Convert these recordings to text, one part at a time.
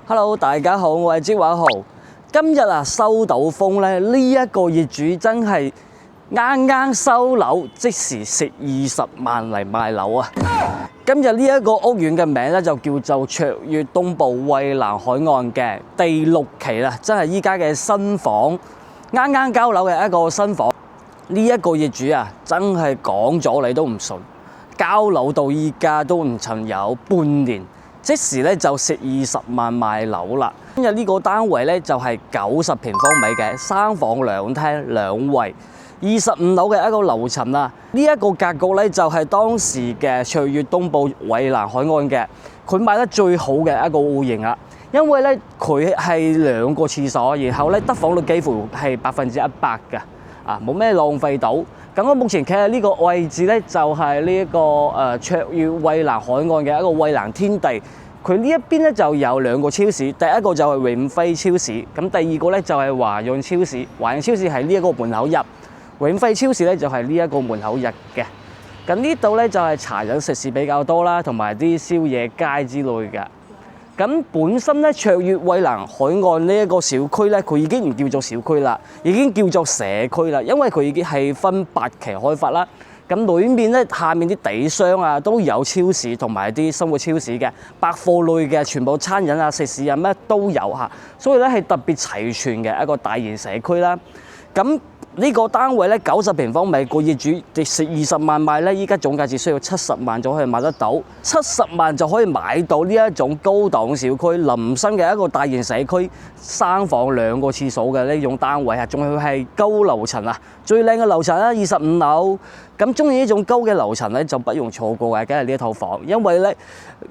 Hello， 大家好，我係招華豪。今日收到風咧，呢一個業主真係啱收樓，即時蝕20萬嚟賣樓啊！今日呢一個屋苑嘅名咧就叫做卓越東部蔚藍海岸嘅第6期啦，真係依家嘅新房，啱交樓嘅一個新房。呢一個業主真係講咗你都唔信，交樓到依家都唔曾有半年。即時咧就蝕20萬賣樓啦！今日呢個單位咧就係90平方米嘅3房2廳2衛，25樓嘅一個樓層啦。呢一個格局咧就係當時嘅卓越東部蔚藍海岸嘅，佢賣得最好嘅一個戶型啦。因為咧佢係2個廁所，然後咧得房率幾乎係100%嘅，冇咩浪費到。咁我目前企喺呢個位置咧，就係呢一個卓越蔚藍海岸嘅一個蔚藍天地。佢呢一邊咧就有2個超市，第一個就係永輝超市，咁第二個咧就係華潤超市。華潤超市係呢一個門口入，永輝超市咧就係呢一個門口入嘅。咁呢度咧就係茶飲食肆比較多啦，同埋啲宵夜街之類嘅。咁本身咧卓越蔚藍海岸呢一個小區咧，佢已經唔叫做小區啦，已經叫做社區啦，因為佢已經係分8期開發啦。咁裏面咧下面啲地商都有超市同埋啲生活超市嘅，百貨類嘅全部餐飲食肆咩都有嚇，所以咧係特別齊全嘅一個大型社區啦。咁呢個單位咧90平方米，個業主蝕20萬賣咧，依家總價只需要70萬就可以買得到，70萬就可以買到呢一種高檔小區臨新嘅一個大型社區，3房2個廁所嘅呢種單位仲要係高樓層最靚嘅樓層25樓。咁中意呢種高嘅樓層咧，就不用錯過嘅，梗係呢一套房，因為咧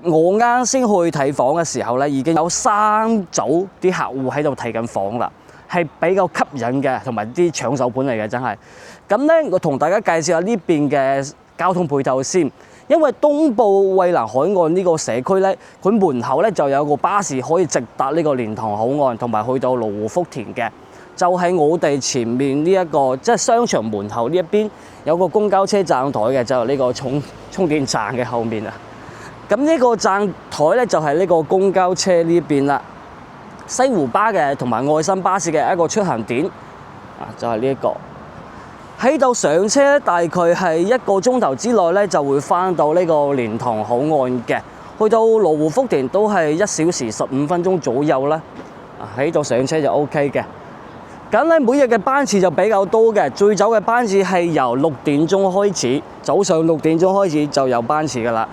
我啱先去睇房嘅時候咧，已經有3組啲客戶喺度睇緊房啦。係比較吸引嘅，同埋啲搶手盤嚟嘅，真係。咁咧，我同大家介紹下呢邊嘅交通配套先。因為東部蔚藍海岸呢個社區咧，佢門口咧就有個巴士可以直達呢個蓮塘口岸，同埋去到羅湖福田嘅。就喺我哋前面呢一個即係商場門口呢一邊有個公交車站台嘅，就係呢個充電站嘅後面啊。咁呢個站台咧就係呢個公交車呢邊啦。西湖巴嘅同埋愛心巴士嘅一個出行點就係呢一個喺度上車，大概係1個鐘頭之內咧就會翻到呢個蓮塘口岸嘅，去到羅湖福田都係1小時15分鐘左右啦。喺度上車就 OK 嘅。咁咧每日嘅班次就比較多嘅，最早嘅班次係由6點鐘開始，早上6點鐘開始就有班次噶啦。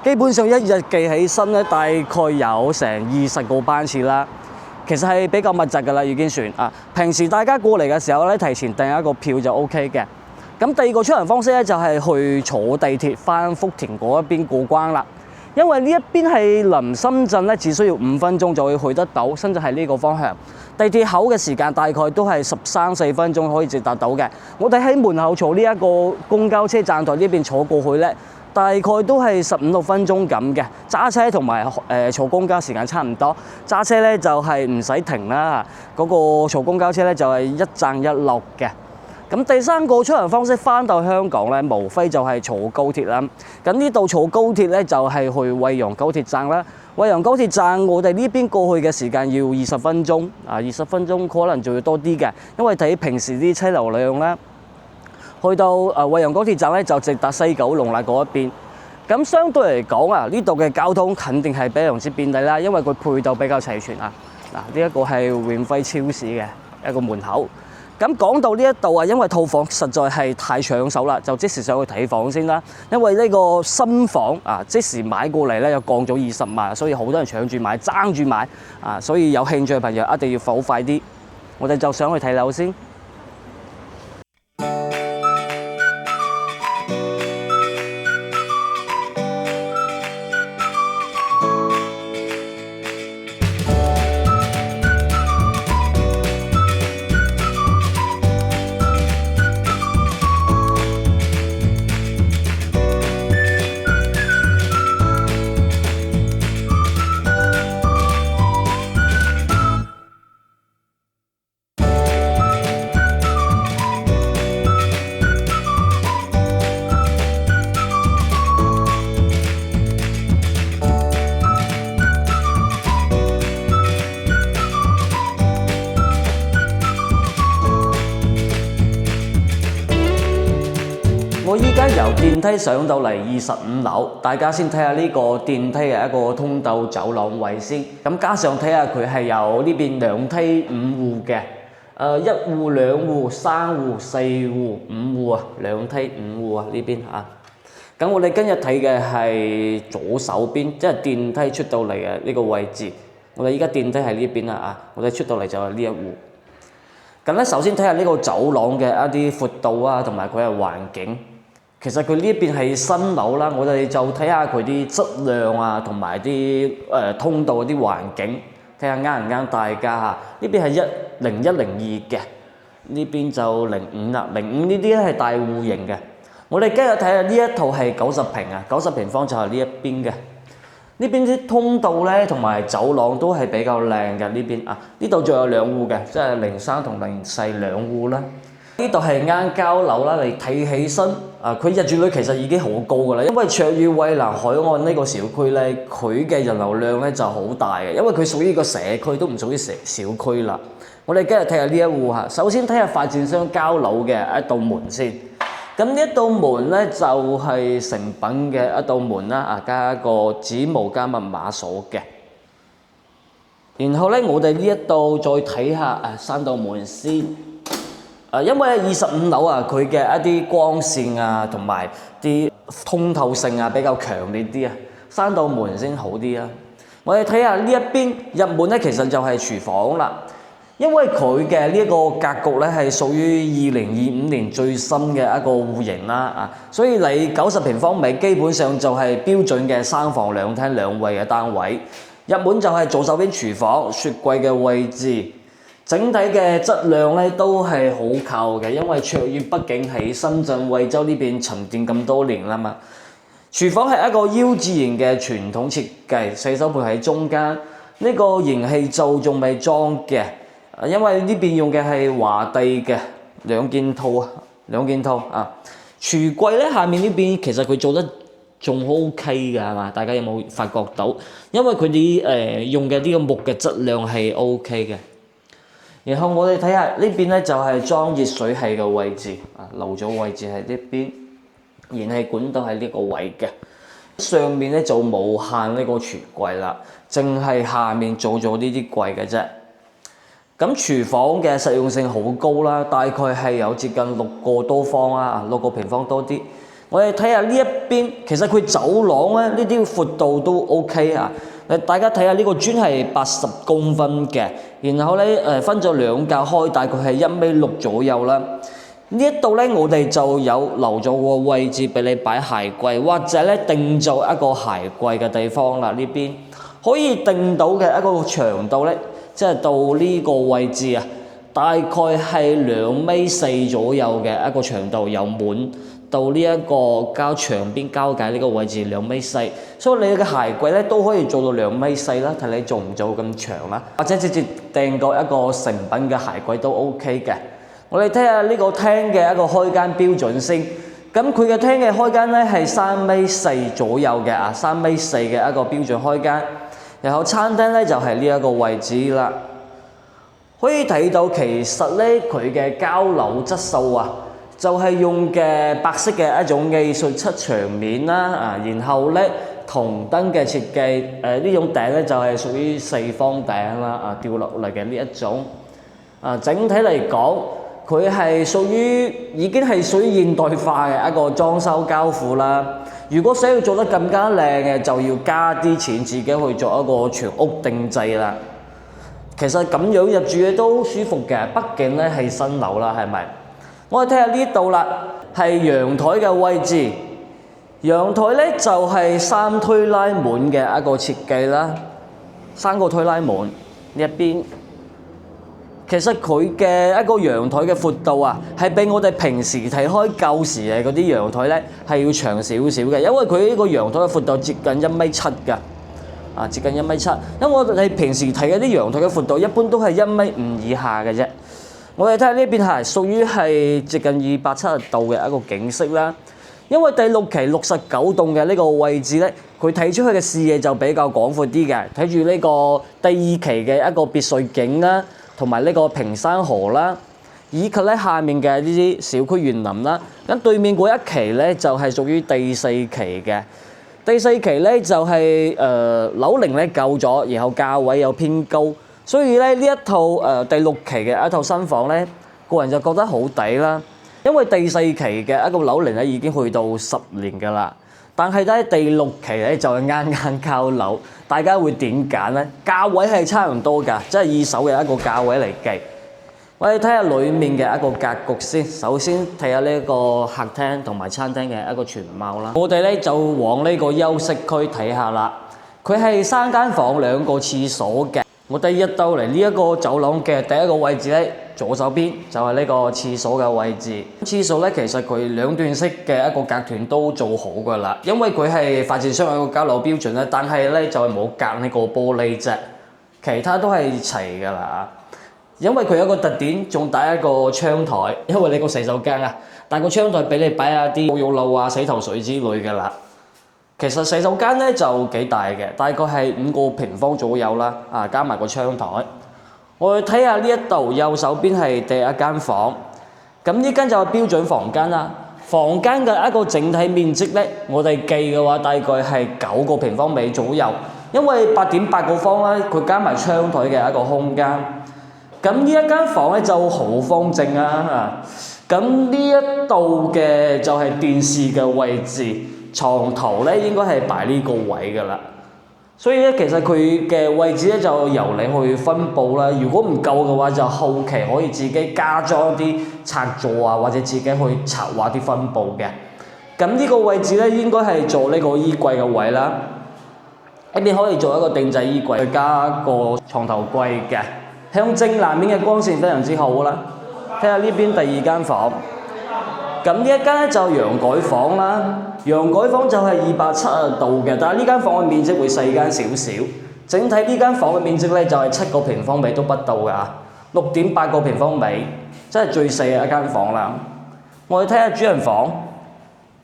基本上一日計起身咧，大概有成20個班次啦。其實係比較密集㗎啦，已經算平時大家過嚟嘅時候咧，提前訂一個票就 OK 嘅。咁第二個出行方式咧，就係去坐地鐵翻福田嗰一邊過關啦。因為呢一邊係臨深圳咧，只需要5分鐘就會去得到。深圳係呢個方向，地鐵口嘅時間大概都係13、14分鐘可以直達到嘅。我哋喺門口坐呢一個公交車站台呢邊坐過去咧，大概都係15、16分鐘咁嘅。揸車同埋坐公交時間差唔多。揸車咧就係唔使停啦，嗰個坐公交車咧就係一站一落嘅。咁第3個出行方式翻到香港咧，無非就係坐高鐵啦。咁呢度坐高鐵咧就係去惠陽高鐵站啦。惠陽高鐵站我哋呢邊過去嘅時間要20分鐘，20分鐘可能仲要多啲嘅，因為睇平時啲車流量啦。去到惠陽高鐵站咧就直達西九龍啦嗰一邊。咁相對嚟講呢度嘅交通肯定係非常之便利啦，因為佢配套比較齊全呢一個係永輝超市嘅一個門口。咁講到呢一度因為套房實在係太搶手啦，就即時上去睇房先啦。因為呢個新房即時買過嚟咧，又降咗20萬，所以好多人搶住買，爭住買所以有興趣嘅朋友一定要好快啲。我哋就上去睇樓先。由電梯上到嚟25樓，大家先睇下呢個電梯嘅一個通道走廊位先。咁加上睇下佢係有呢邊兩梯5戶嘅，一戶、兩戶、3戶、4戶、5戶啊，兩梯5戶啊呢邊啊。咁我哋今日睇嘅係左手邊，即係電梯出到嚟嘅呢個位置。我哋依家電梯喺呢邊啦啊，我哋出到嚟就係呢一戶。咁咧，首先睇下呢個走廊嘅一啲闊度啊，同埋佢嘅環境。其實佢呢邊係新樓啦，我哋就睇下佢啲質量啊，同埋啲通道啲環境，睇下啱唔啱大家嚇。呢邊係10102嘅，呢邊就05啦。05呢啲咧係大戶型嘅。我哋今日睇下呢一套係90平啊，90平方就係呢一邊嘅。呢邊啲通道咧同埋走廊都係比較靚嘅呢邊啊。呢度仲有2戶嘅，即係03同04兩戶啦。呢度係啱交樓啦，你睇起身啊，佢入住率其實已經好高㗎啦。因為卓越蔚藍海岸呢個小區咧，佢嘅人流量咧就好大嘅，因為佢屬於個社區，都唔屬於小區啦。我哋今日睇下呢一戶嚇，首先睇下發展商交樓嘅一道門先。咁呢一道門咧就係成品嘅一道門啦，啊加一個指模加密碼鎖嘅。然後咧，我哋呢一度再睇下3道門先。因為25樓啊，佢嘅一啲光線啊，同埋啲通透性啊比較強烈啲啊，3道門先好啲啊。我哋睇下呢一邊入門咧，其實就係廚房啦。因為佢嘅呢一個格局咧係屬於2025年最新嘅一個戶型啦啊，所以你90平方米基本上就係標準嘅3房2廳2衛嘅單位。入門就係左手邊廚房，雪櫃嘅位置。整體嘅質量咧都係好靠嘅，因為卓越畢竟喺深圳惠州呢邊沉澱咁多年啦嘛。廚房係一個 U 字型嘅傳統設計，洗手盆喺中間，呢個燃氣灶仲未裝嘅，因為呢邊用嘅係華帝嘅兩件套啊。廚櫃咧下面呢邊其實佢做得仲 OK 㗎係嘛？大家有冇發覺到？因為佢啲用嘅呢個木嘅質量係 OK 嘅。然後我哋睇下呢邊咧就係裝熱水器嘅位置啊，漏咗位置喺呢邊，燃氣管道喺呢個位嘅。上面咧就無限呢個櫥櫃啦，淨係下面做咗呢啲櫃嘅啫。咁廚房嘅實用性好高啦，大概係有接近6個多方啊，6個平方多啲。我哋睇下呢一邊，其實佢走廊咧呢啲闊度都 OK 啊。大家睇下呢個磚係80公分嘅，然後咧分咗2格開，大概係1.6米左右啦。呢一度咧我哋就有留咗個位置俾你擺鞋櫃，或者咧定做一個鞋櫃嘅地方啦。呢邊可以定到嘅一個長度咧，即係到呢個位置啊，大概係2.4米左右嘅一個長度，由門到呢一個牆邊交界呢個位置2.4米，所以你嘅鞋櫃咧都可以做到2.4米啦，睇你做唔做咁長啦，或者直接訂個一個成品嘅鞋櫃都 OK 嘅。我哋睇下呢個廳嘅一個開間標準先，咁佢嘅廳嘅開間咧係3.4米左右嘅啊，3.4米嘅一個標準開間。然後餐廳咧就係呢一個位置啦，可以睇到其實咧佢嘅交樓質素啊，就係用嘅白色嘅一種藝術漆牆面啦，啊，然後咧銅燈嘅設計，呢種頂咧就係屬於4方頂啦，啊，掉落嚟嘅呢一種，啊，整體嚟講，佢係已經係屬於現代化嘅一個裝修交付啦。如果想要做得更加靚嘅，就要加啲錢自己去做一個全屋定製啦。其實咁樣入住嘅都舒服嘅，畢竟咧係新樓啦，係咪？我哋睇下呢度啦，係陽台嘅位置。陽台咧就係3推拉門嘅一個設計啦，3個推拉門呢一邊。其實佢嘅一個陽台嘅闊度啊，係比我哋平時睇開舊時嘅嗰啲陽台咧係要長少少嘅，因為佢呢個陽台嘅闊度接近1.7米㗎，啊，接近1.7米。因為我哋平時睇嗰啲陽台嘅闊度一般都係1.5米以下嘅啫。我哋睇下呢邊係屬於係接近270度嘅一個景色啦。因為第6期69棟嘅呢個位置咧，佢睇出去嘅視野就比較廣闊啲嘅，睇住呢個第2期嘅一個別墅景啦。同埋呢個平山河啦，以及咧下面嘅呢啲小區園林啦。咁對面嗰一期咧就係屬於第4期嘅。第4期咧就係樓齡咧夠咗，然後價位又偏高，所以咧呢一套第6期嘅一套新房咧，個人就覺得好抵啦。因為第4期嘅一個樓齡咧已經去到10年㗎啦，但係咧第6期咧就係啱啱交樓，大家會點揀咧？價位係差唔多㗎，即係二手嘅一個價位嚟計。我哋睇下裡面嘅一個格局先，首先睇下呢個客廳同埋餐廳嘅一個全貌啦。我哋咧就往呢個休息區睇下啦，佢係3間房2個廁所嘅。我哋一到嚟呢一個走廊嘅第一個位置咧，左手邊就係呢個廁所嘅位置。廁所咧其實佢2段式嘅一個隔斷都做好㗎啦，因為佢係發展商有個交樓標準咧，但係咧就係冇隔呢個玻璃啫，其他都係齊㗎啦。因為佢有個特點，仲帶一個窗台，因為你個洗手間啊，帶個窗台俾你擺下啲沐浴露啊、洗頭水之類㗎啦。其實洗手間咧就幾大嘅，大概係5個平方左右啦，加埋個窗台。我哋睇下呢一度右手邊係第一間房，咁呢間就係標準房間啦。房間嘅一個整體面積咧，我哋計嘅話大概係9個平方米左右，因為8.8個方啦，佢加埋窗台嘅一個空間。咁呢一間房咧就好方正啊！咁呢一度嘅就係電視嘅位置，床頭咧應該係擺呢個位㗎啦。所以咧其實佢嘅位置咧就由你去分佈啦。如果唔夠嘅話，就後期可以自己加裝啲插座啊，或者自己去策劃啲分佈嘅。咁呢個位置咧應該係做呢個衣櫃嘅位啦。一邊可以做一個定製衣櫃，再加個床頭櫃嘅。向正南面嘅光線非常之好啦。睇下呢邊第2間房，咁呢一間咧就陽台房啦。陽台房就係270度嘅，但係呢間房嘅面積會細間少少。整體呢間房嘅面積咧就係7個平方米都不到㗎，6.8個平方米，即係最細嘅一間房啦。我哋睇下主人房，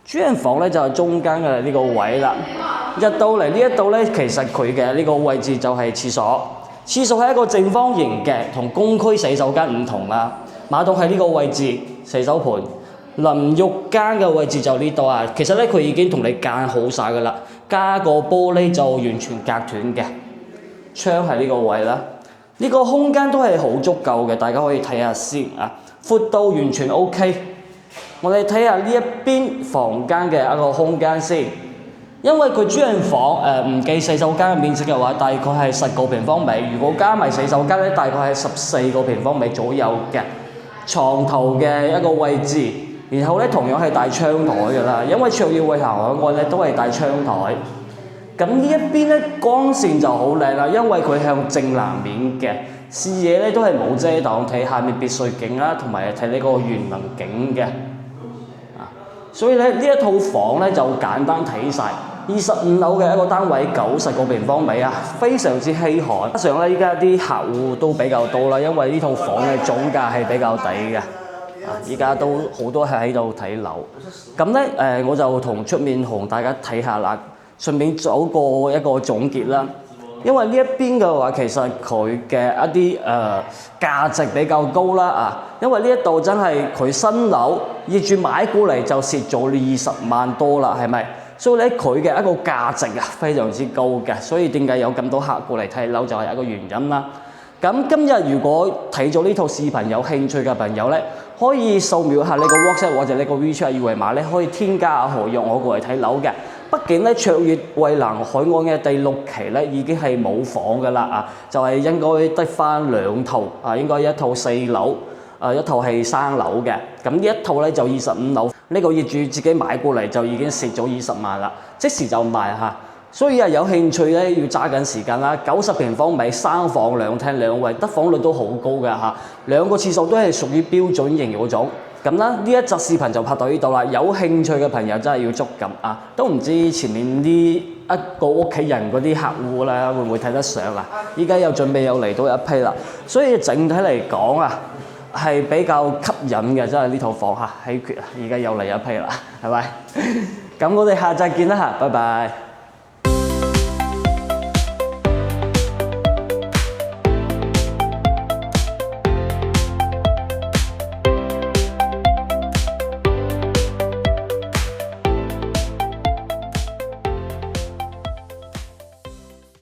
主人房咧就係中間嘅呢個位啦。入到嚟呢一度咧，其實佢嘅呢個位置就係廁所。廁所係一個正方形嘅，同公區洗手間唔同啦。馬桶喺呢個位置，洗手盆、淋浴間嘅位置就呢度啊。其實咧佢已經同你間好晒㗎啦，加個玻璃就完全隔斷嘅。窗喺呢個位啦，呢個空間都係好足夠嘅，大家可以睇下先啊，闊度完全 OK。我哋睇下呢一邊房間嘅一個空間先。因為佢主人房唔計洗手間嘅面積嘅話，大概係10個平方米。如果加埋洗手間咧，大概係14個平方米左右嘅。床頭嘅一個位置，然後咧同樣係帶窗台㗎啦。因為卓耀匯行海岸咧都係帶窗台。咁呢一邊咧光線就好靚啦，因為佢向正南面嘅視野咧都係冇遮擋，睇下面別墅景啦，同埋睇呢個園林景嘅。所以咧呢一套房咧就簡單睇晒。25樓嘅一個單位90個平方米啊，非常之稀罕。加上咧依家啲客戶都比較多啦，因為呢套房嘅總價係比較抵嘅。依家都好多係喺度睇樓。咁咧我就同出面同大家睇下啦，順便做個一個總結啦。因為呢一邊嘅話，其實佢嘅一啲價值比較高啦啊，因為呢一度真係佢新樓業主買過嚟就蝕咗20萬多啦，係咪？所以咧佢嘅一個價值啊非常之高嘅，所以點解有咁多客過嚟睇樓就係一個原因啦。咁今日如果睇咗呢套視頻有興趣嘅朋友咧，可以掃描下呢個 WhatsApp 或者呢個 WeChat 二維碼咧，可以添加阿何讓我過嚟睇樓嘅。畢竟咧卓越蔚藍海岸嘅第6期咧已經係冇房㗎啦啊，就係應該得返2套啊，應該一套4樓。一套係3樓嘅，咁呢一套咧就25樓，呢個業主自己買過嚟就已經蝕咗20萬啦，即時就賣嚇。所以有興趣咧要揸緊時間啦。90平方米3房2廳2衛，得房率都好高嘅嚇，2個廁所都係屬於標準型嗰種。咁啦，呢一集視頻就拍到呢度啦。有興趣嘅朋友真係要捉緊啊！都唔知前面呢一個屋企人嗰啲客戶啦，會唔會睇得上啊？依家又準備又嚟到一批啦，所以整體嚟講啊，係比較吸引嘅，真係呢套房稀缺啊！而家又嚟一批啦，係咪？咁我哋下集見啦嚇，拜拜。